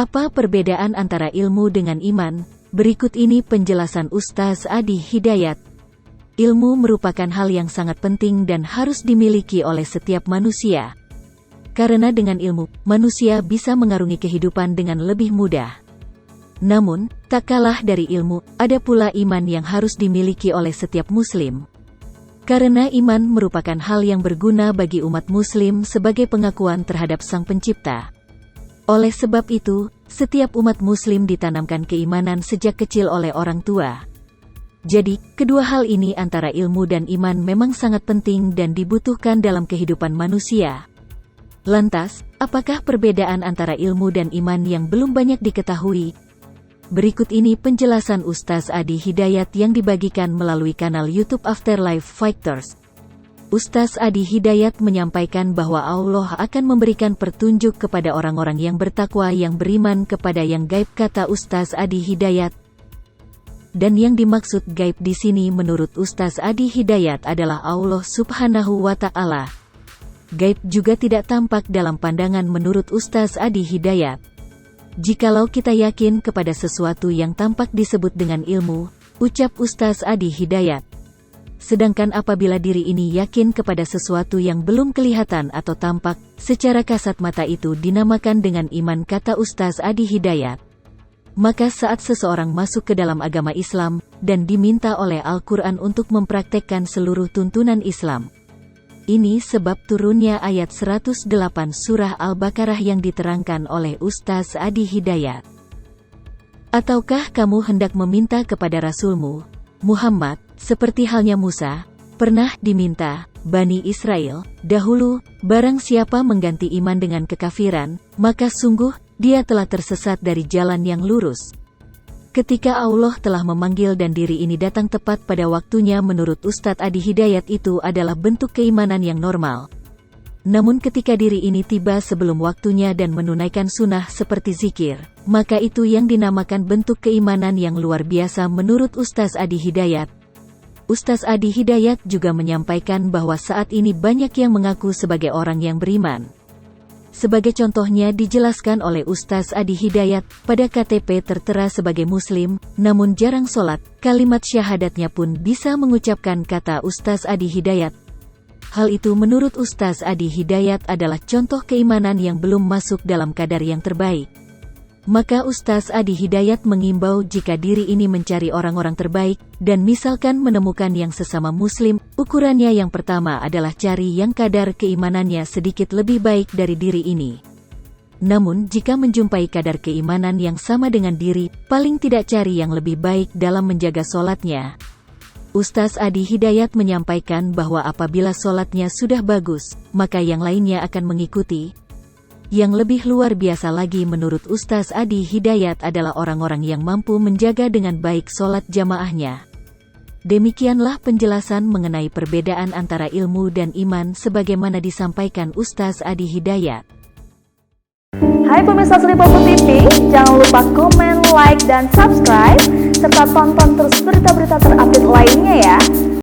Apa perbedaan antara ilmu dengan iman? Berikut ini penjelasan Ustaz Adi Hidayat. Ilmu merupakan hal yang sangat penting dan harus dimiliki oleh setiap manusia. Karena dengan ilmu, manusia bisa mengarungi kehidupan dengan lebih mudah. Namun, tak kalah dari ilmu, ada pula iman yang harus dimiliki oleh setiap muslim. Karena iman merupakan hal yang berguna bagi umat muslim sebagai pengakuan terhadap Sang Pencipta. Oleh sebab itu, setiap umat muslim ditanamkan keimanan sejak kecil oleh orang tua. Jadi, kedua hal ini antara ilmu dan iman memang sangat penting dan dibutuhkan dalam kehidupan manusia. Lantas, apakah perbedaan antara ilmu dan iman yang belum banyak diketahui? Berikut ini penjelasan Ustaz Adi Hidayat yang dibagikan melalui kanal YouTube Afterlife Fighters. Ustaz Adi Hidayat menyampaikan bahwa Allah akan memberikan petunjuk kepada orang-orang yang bertakwa yang beriman kepada yang gaib, kata Ustaz Adi Hidayat. Dan yang dimaksud gaib di sini menurut Ustaz Adi Hidayat adalah Allah Subhanahu wa Ta'ala. Gaib juga tidak tampak dalam pandangan menurut Ustaz Adi Hidayat. Jikalau kita yakin kepada sesuatu yang tampak disebut dengan ilmu, ucap Ustaz Adi Hidayat. Sedangkan apabila diri ini yakin kepada sesuatu yang belum kelihatan atau tampak, secara kasat mata itu dinamakan dengan iman, kata Ustaz Adi Hidayat. Maka saat seseorang masuk ke dalam agama Islam, dan diminta oleh Al-Quran untuk mempraktekkan seluruh tuntunan Islam. Ini sebab turunnya ayat 108 surah Al-Baqarah yang diterangkan oleh Ustaz Adi Hidayat. Ataukah kamu hendak meminta kepada Rasulmu, Muhammad, seperti halnya Musa, pernah diminta, Bani Israel, dahulu, barang siapa mengganti iman dengan kekafiran, maka sungguh, dia telah tersesat dari jalan yang lurus. Ketika Allah telah memanggil dan diri ini datang tepat pada waktunya menurut Ustadz Adi Hidayat itu adalah bentuk keimanan yang normal. Namun ketika diri ini tiba sebelum waktunya dan menunaikan sunnah seperti zikir, maka itu yang dinamakan bentuk keimanan yang luar biasa menurut Ustadz Adi Hidayat. Ustaz Adi Hidayat juga menyampaikan bahwa saat ini banyak yang mengaku sebagai orang yang beriman. Sebagai contohnya dijelaskan oleh Ustaz Adi Hidayat, pada KTP tertera sebagai muslim, namun jarang sholat, kalimat syahadatnya pun bisa mengucapkan, kata Ustaz Adi Hidayat. Hal itu menurut Ustaz Adi Hidayat adalah contoh keimanan yang belum masuk dalam kadar yang terbaik. Maka Ustaz Adi Hidayat mengimbau jika diri ini mencari orang-orang terbaik, dan misalkan menemukan yang sesama muslim, ukurannya yang pertama adalah cari yang kadar keimanannya sedikit lebih baik dari diri ini. Namun jika menjumpai kadar keimanan yang sama dengan diri, paling tidak cari yang lebih baik dalam menjaga sholatnya. Ustaz Adi Hidayat menyampaikan bahwa apabila sholatnya sudah bagus, maka yang lainnya akan mengikuti. Yang lebih luar biasa lagi menurut Ustaz Adi Hidayat adalah orang-orang yang mampu menjaga dengan baik sholat jamaahnya. Demikianlah penjelasan mengenai perbedaan antara ilmu dan iman sebagaimana disampaikan Ustaz Adi Hidayat. Hai pemirsa Slipopo TV, jangan lupa komen, like, dan subscribe, serta tonton terus berita-berita terupdate lainnya ya.